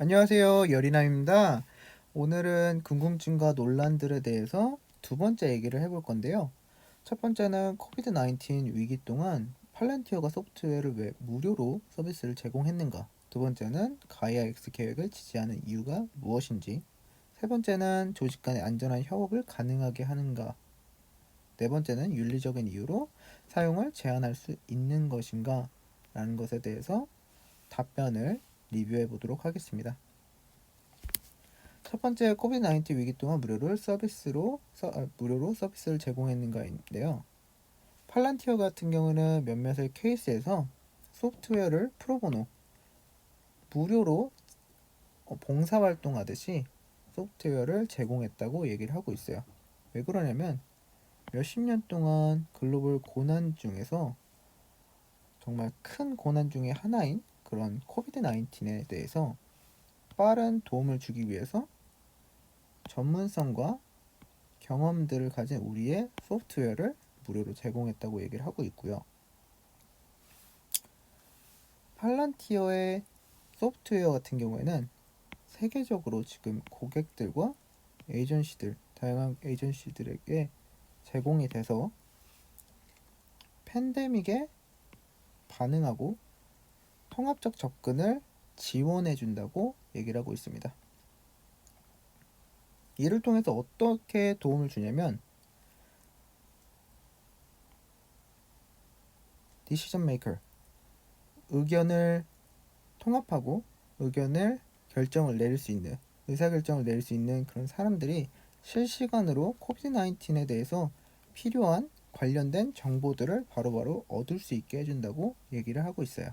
안녕하세요. 여리남입니다. 오늘은 궁금증과 논란들에 대해서 두 번째 얘기를 해볼 건데요. 첫 번째는 코비드-19 위기 동안 팔란티어가 소프트웨어를 왜 무료로 서비스를 제공했는가? 두 번째는 가이아-X 계획을 지지하는 이유가 무엇인지? 세 번째는 조직 간의 안전한 협업을 가능하게 하는가? 네 번째는 윤리적인 이유로 사용을 제한할 수 있는 것인가? 라는 것에 대해서 답변을 리뷰해 보도록 하겠습니다. 첫 번째, 코비드-19 위기 동안 무료로 서비스를 제공했는가인데요. 팔란티어 같은 경우는 몇몇의 케이스에서 소프트웨어를 프로보노 무료로 봉사활동하듯이 소프트웨어를 제공했다고 얘기를 하고 있어요. 왜 그러냐면 몇십 년 동안 글로벌 고난 중에서 정말 큰 고난 중에 하나인 그런 코비드-19에 대해서 빠른 도움을 주기 위해서 전문성과 경험들을 가진 우리의 소프트웨어를 무료로 제공했다고 얘기를 하고 있고요. 팔란티어의 소프트웨어 같은 경우에는 세계적으로 지금 고객들과 다양한 에이전시들에게 제공이 돼서 팬데믹에 반응하고 통합적 접근을 지원해 준다고 얘기를 하고 있습니다. 이를 통해서 어떻게 도움을 주냐면 디시전 메이커, 의견을 통합하고 의사결정을 내릴 수 있는 그런 사람들이 실시간으로 코비드-19에 대해서 필요한 관련된 정보들을 바로바로 얻을 수 있게 해준다고 얘기를 하고 있어요.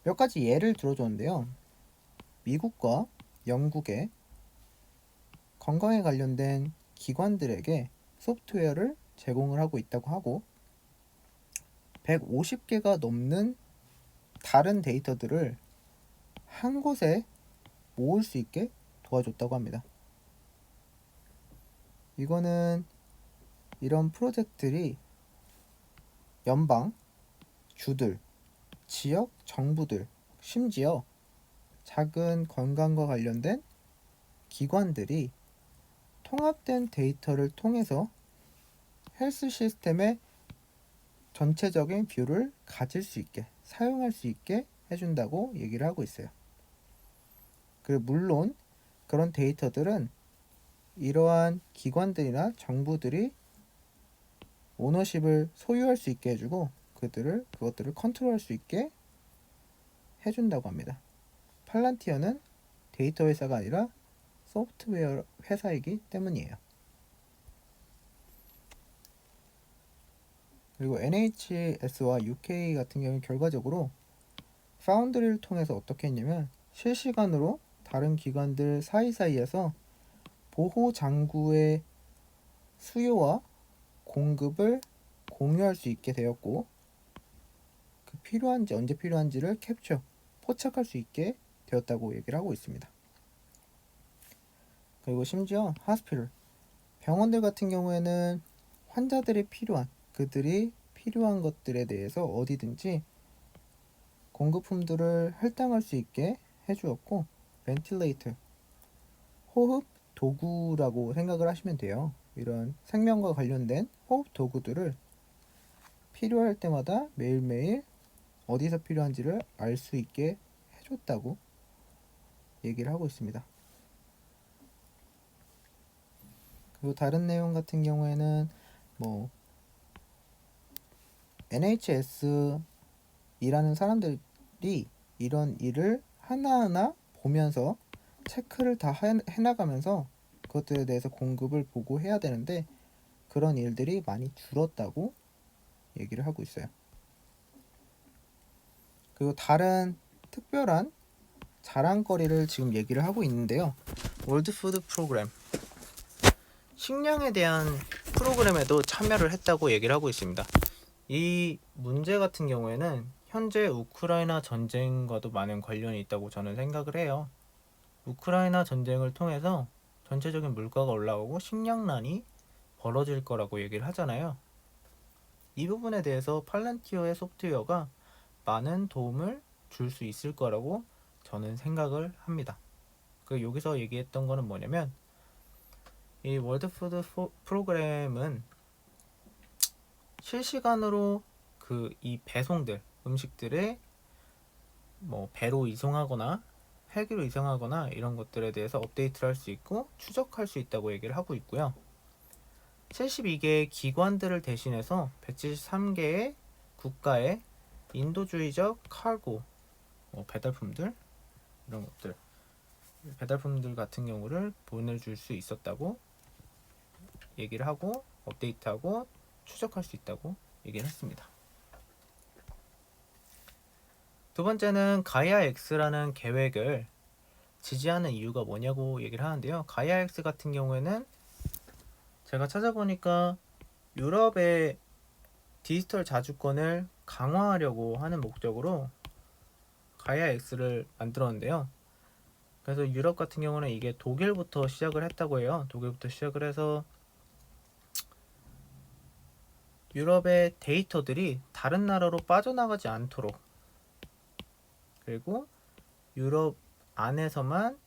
몇 가지 예를 들어줬는데요. 미국과 영국의 건강에 관련된 기관들에게 소프트웨어를 제공을 하고 있다고 하고 150개가 넘는 다른 데이터들을 한 곳에 모을 수 있게 도와줬다고 합니다. 이거는 이런 프로젝트들이 연방, 주들, 지역, 정부들, 심지어 작은 건강과 관련된 기관들이 통합된 데이터를 통해서 헬스 시스템의 전체적인 뷰를 가질 수 있게, 사용할 수 있게 해준다고 얘기를 하고 있어요. 그리고 물론 그런 데이터들은 이러한 기관들이나 정부들이 오너십을 소유할 수 있게 해주고 그것들을 컨트롤할 수 있게 해준다고 합니다. 팔란티어는 데이터 회사가 아니라 소프트웨어 회사이기 때문이에요. 그리고 NHS와 UK 같은 경우는 결과적으로 파운드리를 통해서 어떻게 했냐면 실시간으로 다른 기관들 사이사이에서 보호 장구의 수요와 공급을 공유할 수 있게 되었고 언제 필요한지를 포착할 수 있게 되었다고 얘기를 하고 있습니다. 그리고 심지어 병원들 같은 경우에는 그들이 필요한 것들에 대해서 어디든지 공급품들을 할당할 수 있게 해주었고 벤틸레이터, 호흡 도구라고 생각을 하시면 돼요. 이런 생명과 관련된 호흡 도구들을 필요할 때마다 매일매일 어디서 필요한지를 알 수 있게 해줬다고 얘기를 하고 있습니다. 그리고 다른 내용 같은 경우에는 NHS 일하는 사람들이 이런 일을 하나하나 보면서 체크를 다 해나가면서 그것들에 대해서 공급을 보고 해야 되는데 그런 일들이 많이 줄었다고 얘기를 하고 있어요. 그리고 다른 특별한 자랑거리를 지금 얘기를 하고 있는데요. 월드 푸드 프로그램, 식량에 대한 프로그램에도 참여를 했다고 얘기를 하고 있습니다. 이 문제 같은 경우에는 현재 우크라이나 전쟁과도 많은 관련이 있다고 저는 생각을 해요. 우크라이나 전쟁을 통해서 전체적인 물가가 올라오고 식량난이 벌어질 거라고 얘기를 하잖아요. 이 부분에 대해서 팔란티어의 소프트웨어가 많은 도움을 줄 수 있을 거라고 저는 생각을 합니다. 여기서 얘기했던 거는 뭐냐면, 이 월드푸드 프로그램은 실시간으로 이 배송들, 음식들의 뭐 배로 이송하거나 헬기로 이송하거나 이런 것들에 대해서 업데이트를 할 수 있고 추적할 수 있다고 얘기를 하고 있고요. 72개의 기관들을 대신해서 173개의 국가의 인도주의적 카고, 배달품들, 이런 것들, 배달품들 같은 경우를 보내줄 수 있었다고 얘기를 하고 업데이트하고 추적할 수 있다고 얘기를 했습니다. 두 번째는 가이아 X라는 계획을 지지하는 이유가 뭐냐고 얘기를 하는데요. 가이아 X 같은 경우에는 제가 찾아보니까 유럽의 디지털 자주권을 강화하려고 하는 목적으로 가이아 X를 만들었는데요. 그래서 유럽 같은 경우는 이게 독일부터 시작을 했다고 해요. 독일부터 시작을 해서 유럽의 데이터들이 다른 나라로 빠져나가지 않도록, 그리고 유럽 안에서만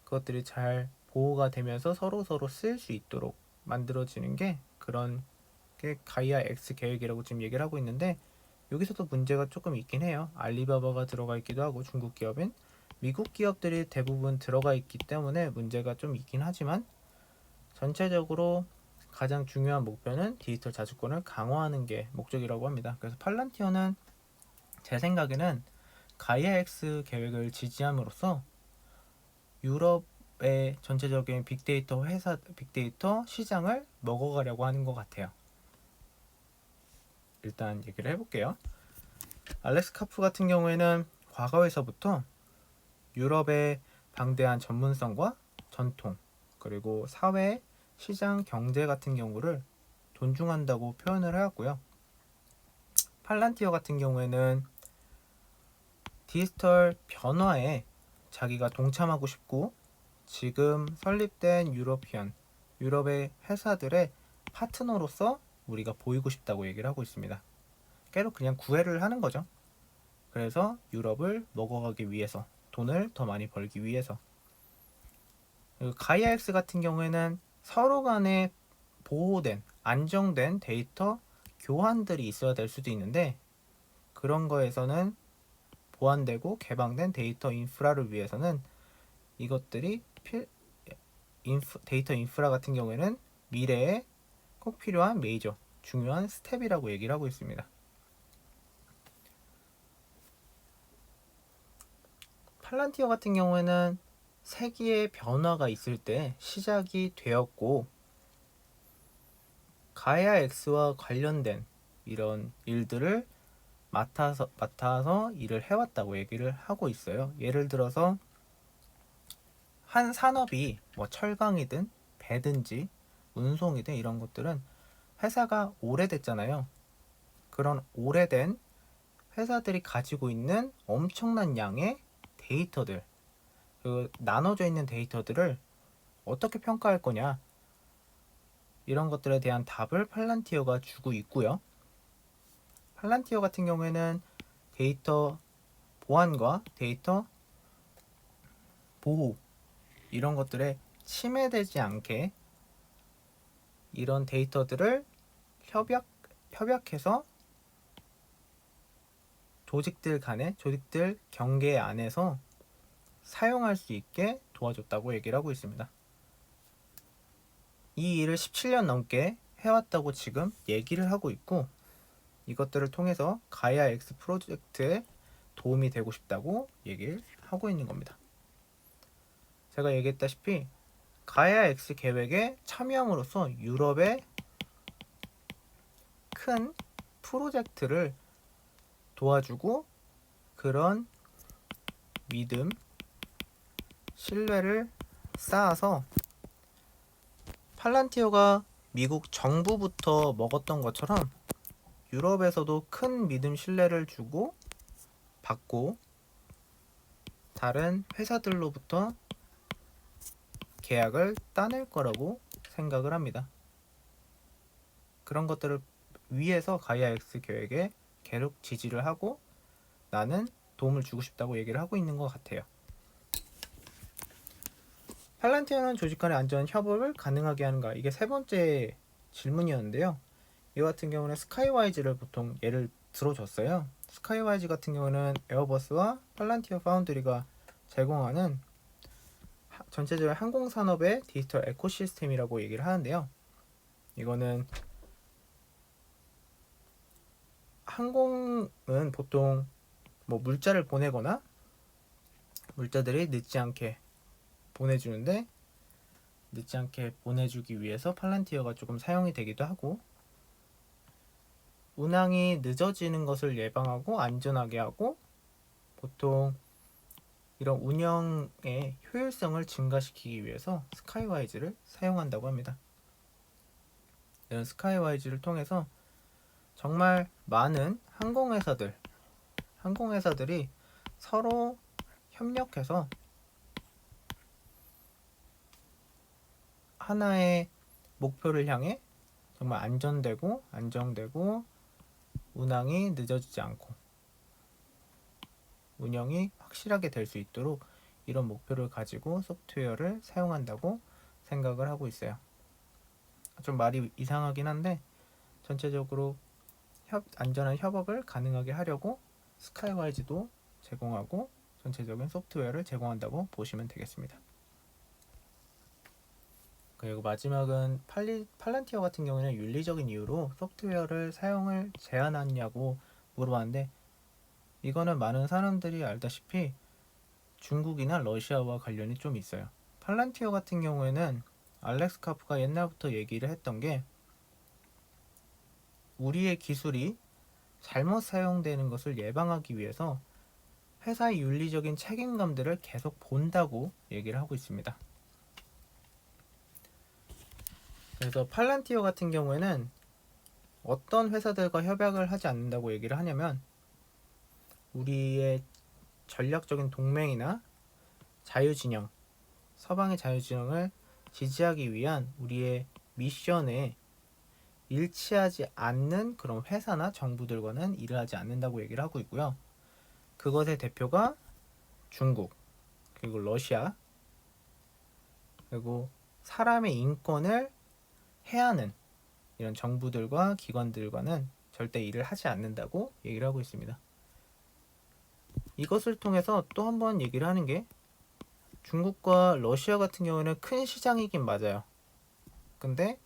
그것들이 잘 보호가 되면서 서로 쓸 수 있도록 만들어지는 게 그런 게 가이아 X 계획이라고 지금 얘기를 하고 있는데, 여기서도 문제가 조금 있긴 해요. 알리바바가 들어가 있기도 하고 중국 기업인, 미국 기업들이 대부분 들어가 있기 때문에 문제가 좀 있긴 하지만, 전체적으로 가장 중요한 목표는 디지털 자주권을 강화하는 게 목적이라고 합니다. 그래서 팔란티어는 제 생각에는 가이아 X 계획을 지지함으로써 유럽의 전체적인 빅데이터 시장을 먹어가려고 하는 것 같아요. 일단 얘기를 해볼게요. 알렉스 카프 같은 경우에는 과거에서부터 유럽의 방대한 전문성과 전통, 그리고 사회, 시장, 경제 같은 경우를 존중한다고 표현을 해왔고요. 팔란티어 같은 경우에는 디지털 변화에 자기가 동참하고 싶고, 지금 설립된 유럽의 회사들의 파트너로서 우리가 보이고 싶다고 얘기를 하고 있습니다. 깨로 그냥 구애를 하는 거죠. 그래서 유럽을 먹어가기 위해서, 돈을 더 많이 벌기 위해서. 가이아 X 같은 경우에는 서로 간에 보호된, 안정된 데이터 교환들이 있어야 될 수도 있는데, 그런 거에서는 보완되고 개방된 데이터 인프라를 위해서는 이것들이 데이터 인프라 같은 경우에는 미래에 꼭 필요한 메이저 중요한 스텝이라고 얘기를 하고 있습니다. 팔란티어 같은 경우에는 세기의 변화가 있을 때 시작이 되었고, 가이아 X와 관련된 이런 일들을 맡아서 일을 해왔다고 얘기를 하고 있어요. 예를 들어서 한 산업이 뭐 철강이든 배든지 운송이든 이런 것들은 회사가 오래됐잖아요. 그런 오래된 회사들이 가지고 있는 엄청난 양의 데이터들, 나눠져 있는 데이터들을 어떻게 평가할 거냐, 이런 것들에 대한 답을 팔란티어가 주고 있고요. 팔란티어 같은 경우에는 데이터 보안과 데이터 보호, 이런 것들에 침해되지 않게 이런 데이터들을 협약해서 조직들 경계 안에서 사용할 수 있게 도와줬다고 얘기를 하고 있습니다. 이 일을 17년 넘게 해왔다고 지금 얘기를 하고 있고, 이것들을 통해서 가이아 X 프로젝트에 도움이 되고 싶다고 얘기를 하고 있는 겁니다. 제가 얘기했다시피 가이아 X 계획에 참여함으로써 유럽의 큰 프로젝트를 도와주고, 그런 믿음, 신뢰를 쌓아서 팔란티어가 미국 정부부터 먹었던 것처럼 유럽에서도 큰 믿음, 신뢰를 주고 받고 다른 회사들로부터 계약을 따낼 거라고 생각을 합니다. 그런 것들을 위해서 가이아 X 계획에 계속 지지를 하고 나는 도움을 주고 싶다고 얘기를 하고 있는 것 같아요. 팔란티어는 조직 간의 안전 협업을 가능하게 하는가? 이게 세 번째 질문이었는데요. 이 같은 경우는 스카이와이즈를 보통 예를 들어줬어요. 스카이와이즈 같은 경우는 에어버스와 팔란티어 파운드리가 제공하는 전체적인 항공산업의 디지털 에코시스템이라고 얘기를 하는데요. 이거는 항공은 보통 뭐 물자를 보내거나 물자들이 늦지 않게 보내주는데, 늦지 않게 보내주기 위해서 팔란티어가 조금 사용이 되기도 하고, 운항이 늦어지는 것을 예방하고 안전하게 하고, 보통 이런 운영의 효율성을 증가시키기 위해서 스카이와이즈를 사용한다고 합니다. 이런 스카이와이즈를 통해서 정말 많은 항공회사들이 서로 협력해서 하나의 목표를 향해 정말 안전되고 안정되고 운항이 늦어지지 않고 운영이 확실하게 될 수 있도록 이런 목표를 가지고 소프트웨어를 사용한다고 생각을 하고 있어요. 좀 말이 이상하긴 한데, 전체적으로 안전한 협업을 가능하게 하려고 스카이와이즈도 제공하고 전체적인 소프트웨어를 제공한다고 보시면 되겠습니다. 그리고 마지막은 팔란티어 같은 경우는 윤리적인 이유로 소프트웨어를 사용을 제한하냐고 물어봤는데, 이거는 많은 사람들이 알다시피 중국이나 러시아와 관련이 좀 있어요. 팔란티어 같은 경우에는 알렉스 카프가 옛날부터 얘기를 했던 게, 우리의 기술이 잘못 사용되는 것을 예방하기 위해서 회사의 윤리적인 책임감들을 계속 본다고 얘기를 하고 있습니다. 그래서 팔란티어 같은 경우에는 어떤 회사들과 협약을 하지 않는다고 얘기를 하냐면, 우리의 전략적인 동맹이나 자유진영, 서방의 자유진영을 지지하기 위한 우리의 미션에 일치하지 않는 그런 회사나 정부들과는 일을 하지 않는다고 얘기를 하고 있고요. 그것의 대표가 중국, 그리고 러시아, 그리고 사람의 인권을 해하는 이런 정부들과 기관들과는 절대 일을 하지 않는다고 얘기를 하고 있습니다. 이것을 통해서 또 한 번 얘기를 하는 게, 중국과 러시아 같은 경우는 큰 시장이긴 맞아요. 근데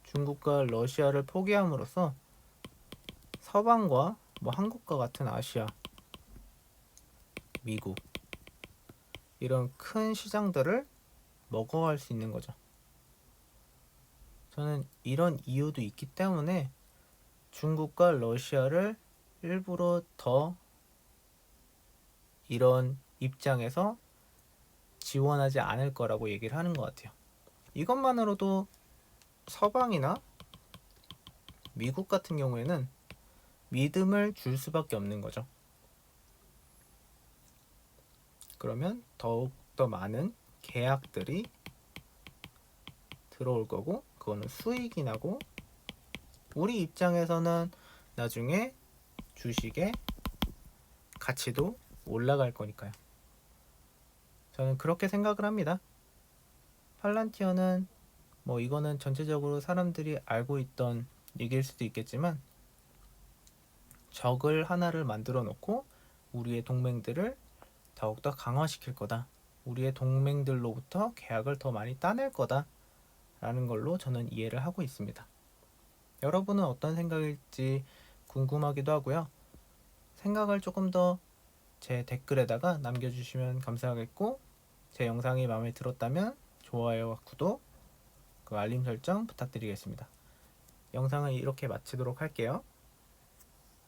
중국과 러시아를 포기함으로써 서방과 뭐 한국과 같은 아시아, 미국, 이런 큰 시장들을 먹어갈 수 있는 거죠. 저는 이런 이유도 있기 때문에 중국과 러시아를 일부러 더 이런 입장에서 지원하지 않을 거라고 얘기를 하는 것 같아요. 이것만으로도 서방이나 미국 같은 경우에는 믿음을 줄 수밖에 없는 거죠. 그러면 더욱더 많은 계약들이 들어올 거고, 그거는 수익이 나고, 우리 입장에서는 나중에 주식의 가치도 올라갈 거니까요. 저는 그렇게 생각을 합니다. 팔란티어는 뭐 이거는 전체적으로 사람들이 알고 있던 얘기일 수도 있겠지만, 적을 하나를 만들어 놓고 우리의 동맹들을 더욱더 강화시킬 거다, 우리의 동맹들로부터 계약을 더 많이 따낼 거다 라는 걸로 저는 이해를 하고 있습니다. 여러분은 어떤 생각일지 궁금하기도 하고요. 생각을 조금 더 제 댓글에다가 남겨주시면 감사하겠고, 제 영상이 마음에 들었다면 좋아요와 구독, 그 알림 설정 부탁드리겠습니다. 영상을 이렇게 마치도록 할게요.